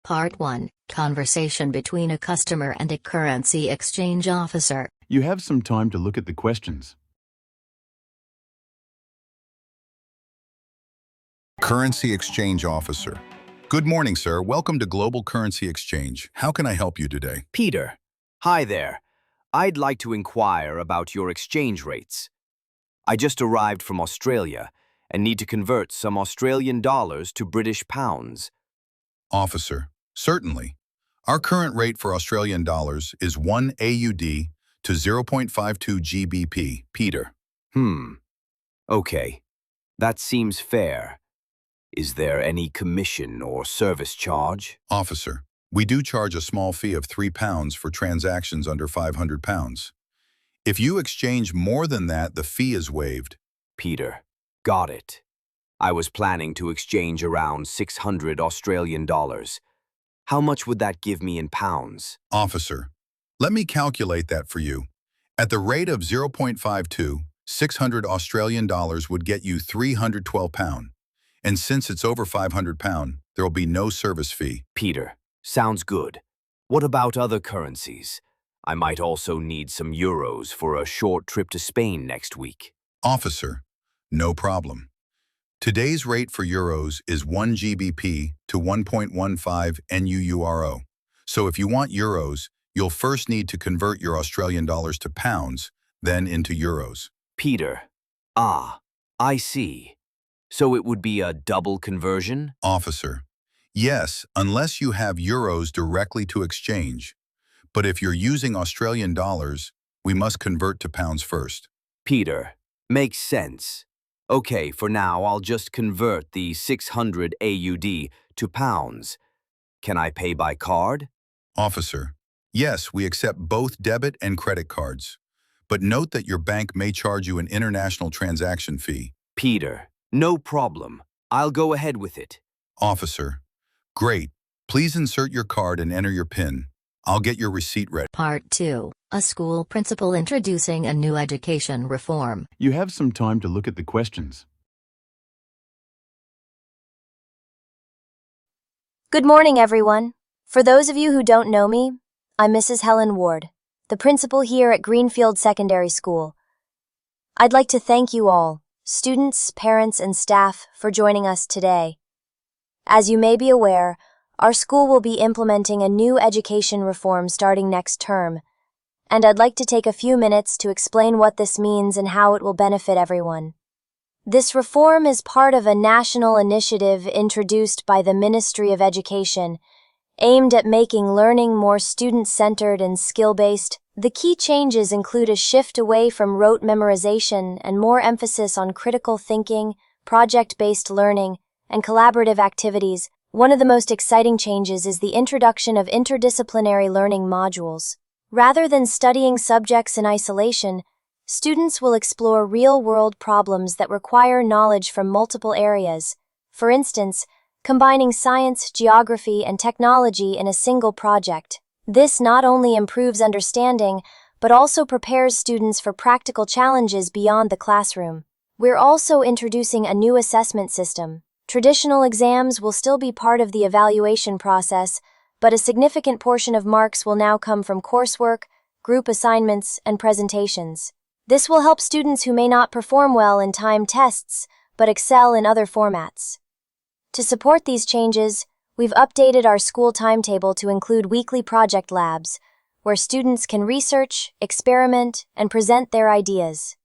Part 1, Conversation between a customer and a currency exchange officer. You have some time to look at the questions. Currency Exchange Officer. Good morning, sir. Welcome to Global Currency Exchange. How can I help you today? Peter, hi there. I'd like to inquire about your exchange rates. I just arrived from Australia and need to convert some Australian dollars to British pounds. Officer, certainly. Our current rate for Australian dollars is 1 AUD to 0.52 GBP. Peter. Okay. That seems fair. Is there any commission or service charge? Officer, we do charge a small fee of £3 for transactions under £500. If you exchange more than that, the fee is waived. Peter, got it. I was planning to exchange around 600 Australian dollars. How much would that give me in pounds? Officer, let me calculate that for you. At the rate of 0.52, 600 Australian dollars would get you £312. And since it's over £500, there will be no service fee. Peter, sounds good. What about other currencies? I might also need some euros for a short trip to Spain next week. Officer, no problem. Today's rate for euros is 1 GBP to 1.15 NUEUR. So if you want euros, you'll first need to convert your Australian dollars to pounds, then into euros. Peter, I see. So it would be a double conversion? Officer, yes, unless you have euros directly to exchange. But if you're using Australian dollars, we must convert to pounds first. Peter, makes sense. Okay, for now I'll just convert the 600 AUD to pounds. Can I pay by card? Officer, yes, we accept both debit and credit cards. But note that your bank may charge you an international transaction fee. Peter, no problem. I'll go ahead with it. Officer, great. Please insert your card and enter your PIN. I'll get your receipt ready. Part 2, A school principal introducing a new education reform. You have some time to look at the questions. Good morning, everyone. For those of you who don't know me, I'm Mrs. Helen Ward, the principal here at Greenfield Secondary School. I'd like to thank you all, students, parents, and staff, for joining us today. As you may be aware, our school will be implementing a new education reform starting next term, and I'd like to take a few minutes to explain what this means and how it will benefit everyone. This reform is part of a national initiative introduced by the Ministry of Education, aimed at making learning more student-centered and skill-based. The key changes include a shift away from rote memorization and more emphasis on critical thinking, project-based learning, and collaborative activities. One of the most exciting changes is the introduction of interdisciplinary learning modules. Rather than studying subjects in isolation, students will explore real-world problems that require knowledge from multiple areas. For instance, combining science, geography, and technology in a single project. This not only improves understanding, but also prepares students for practical challenges beyond the classroom. We're also introducing a new assessment system. Traditional exams will still be part of the evaluation process, but a significant portion of marks will now come from coursework, group assignments, and presentations. This will help students who may not perform well in timed tests, but excel in other formats. To support these changes, we've updated our school timetable to include weekly project labs, where students can research, experiment, and present their ideas.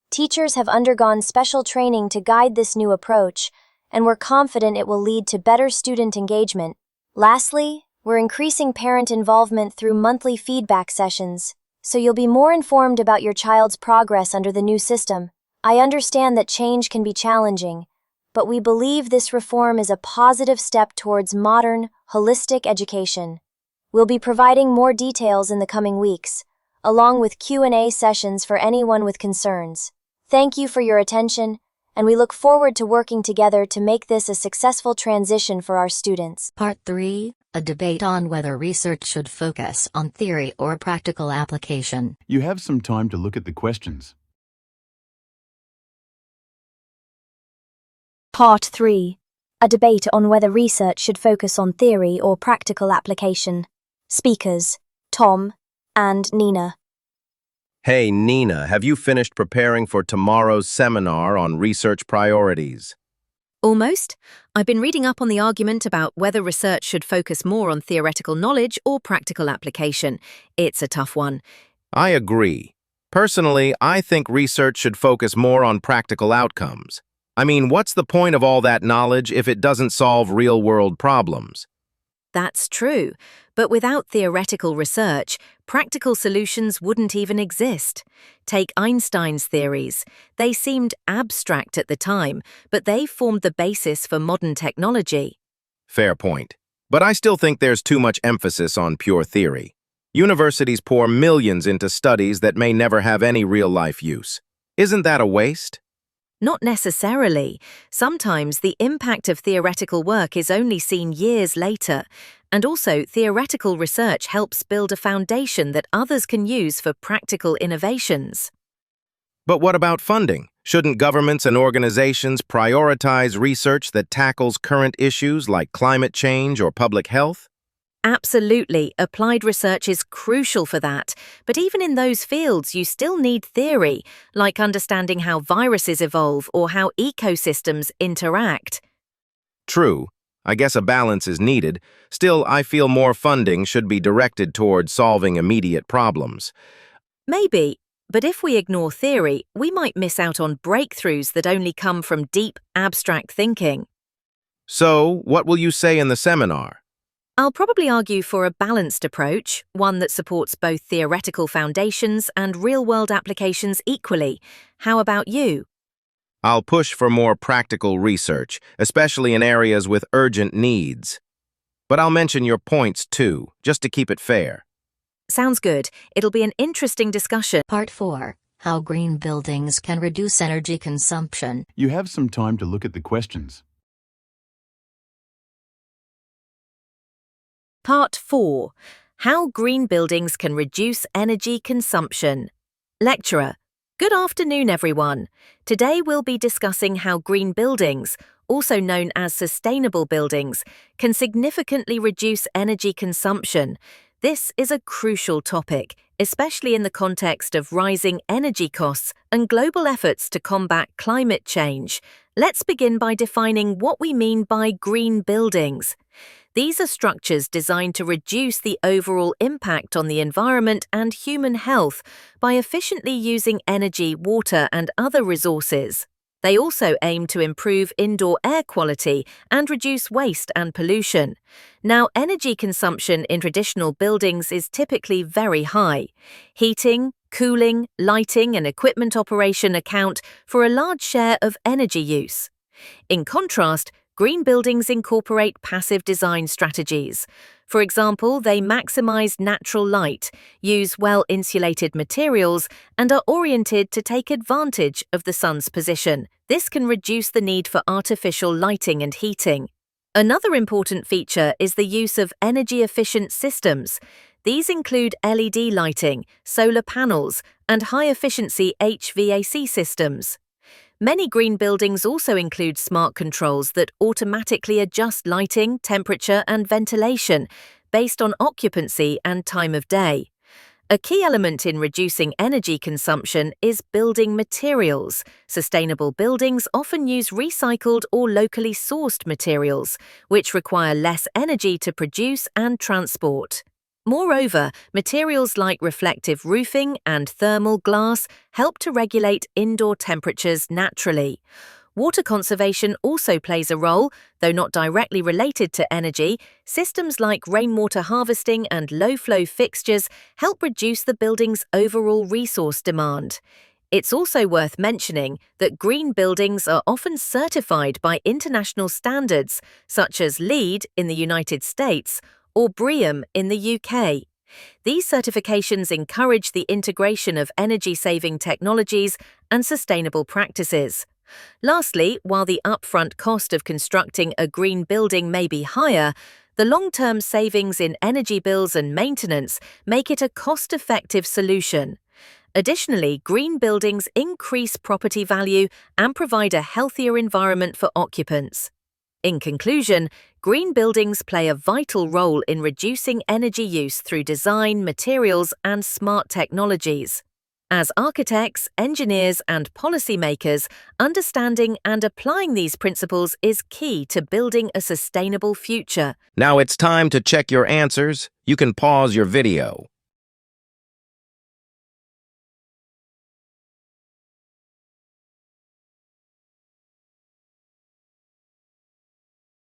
Teachers have undergone special training to guide this new approach, and we're confident it will lead to better student engagement. Lastly, we're increasing parent involvement through monthly feedback sessions, so you'll be more informed about your child's progress under the new system. I understand that change can be challenging, but we believe this reform is a positive step towards modern, holistic education. We'll be providing more details in the coming weeks, along with Q&A sessions for anyone with concerns. Thank you for your attention, and we look forward to working together to make this a successful transition for our students. Part 3, A debate on whether research should focus on theory or practical application. You have some time to look at the questions. Part 3, a debate on whether research should focus on theory or practical application. Speakers, Tom and Nina. Hey, Nina, have you finished preparing for tomorrow's seminar on research priorities? Almost. I've been reading up on the argument about whether research should focus more on theoretical knowledge or practical application. It's a tough one. I agree. Personally, I think research should focus more on practical outcomes. I mean, what's the point of all that knowledge if it doesn't solve real-world problems? That's true. But without theoretical research, practical solutions wouldn't even exist. Take Einstein's theories. They seemed abstract at the time, but they formed the basis for modern technology. Fair point. But I still think there's too much emphasis on pure theory. Universities pour millions into studies that may never have any real-life use. Isn't that a waste? Not necessarily. Sometimes the impact of theoretical work is only seen years later. And also, theoretical research helps build a foundation that others can use for practical innovations. But what about funding? Shouldn't governments and organizations prioritize research that tackles current issues like climate change or public health? Absolutely, applied research is crucial for that. But even in those fields, you still need theory, like understanding how viruses evolve or how ecosystems interact. True. I guess a balance is needed. Still, I feel more funding should be directed toward solving immediate problems. Maybe, but if we ignore theory, we might miss out on breakthroughs that only come from deep, abstract thinking. So, what will you say in the seminar? I'll probably argue for a balanced approach, one that supports both theoretical foundations and real-world applications equally. How about you? I'll push for more practical research, especially in areas with urgent needs. But I'll mention your points too, just to keep it fair. Sounds good. It'll be an interesting discussion. Part 4. How green buildings can reduce energy consumption. You have some time to look at the questions. Part 4. How green buildings can reduce energy consumption. Lecturer. Good afternoon, everyone. Today we'll be discussing how green buildings, also known as sustainable buildings, can significantly reduce energy consumption. This is a crucial topic, especially in the context of rising energy costs and global efforts to combat climate change. Let's begin by defining what we mean by green buildings. These are structures designed to reduce the overall impact on the environment and human health by efficiently using energy, water, and other resources. They also aim to improve indoor air quality and reduce waste and pollution. Now, energy consumption in traditional buildings is typically very high. Heating, cooling, lighting, and equipment operation account for a large share of energy use. In contrast, green buildings incorporate passive design strategies. For example, they maximize natural light, use well-insulated materials, and are oriented to take advantage of the sun's position. This can reduce the need for artificial lighting and heating. Another important feature is the use of energy-efficient systems. These include LED lighting, solar panels, and high-efficiency HVAC systems. Many green buildings also include smart controls that automatically adjust lighting, temperature, and ventilation based on occupancy and time of day. A key element in reducing energy consumption is building materials. Sustainable buildings often use recycled or locally sourced materials, which require less energy to produce and transport. Moreover, materials like reflective roofing and thermal glass help to regulate indoor temperatures naturally. Water conservation also plays a role, though not directly related to energy. Systems like rainwater harvesting and low-flow fixtures help reduce the building's overall resource demand. It's also worth mentioning that green buildings are often certified by international standards, such as LEED in the United States or BREEAM in the UK. These certifications encourage the integration of energy-saving technologies and sustainable practices. Lastly, while the upfront cost of constructing a green building may be higher, the long-term savings in energy bills and maintenance make it a cost-effective solution. Additionally, green buildings increase property value and provide a healthier environment for occupants. In conclusion, green buildings play a vital role in reducing energy use through design, materials, and smart technologies. As architects, engineers, and policymakers, understanding and applying these principles is key to building a sustainable future. Now it's time to check your answers. You can pause your video.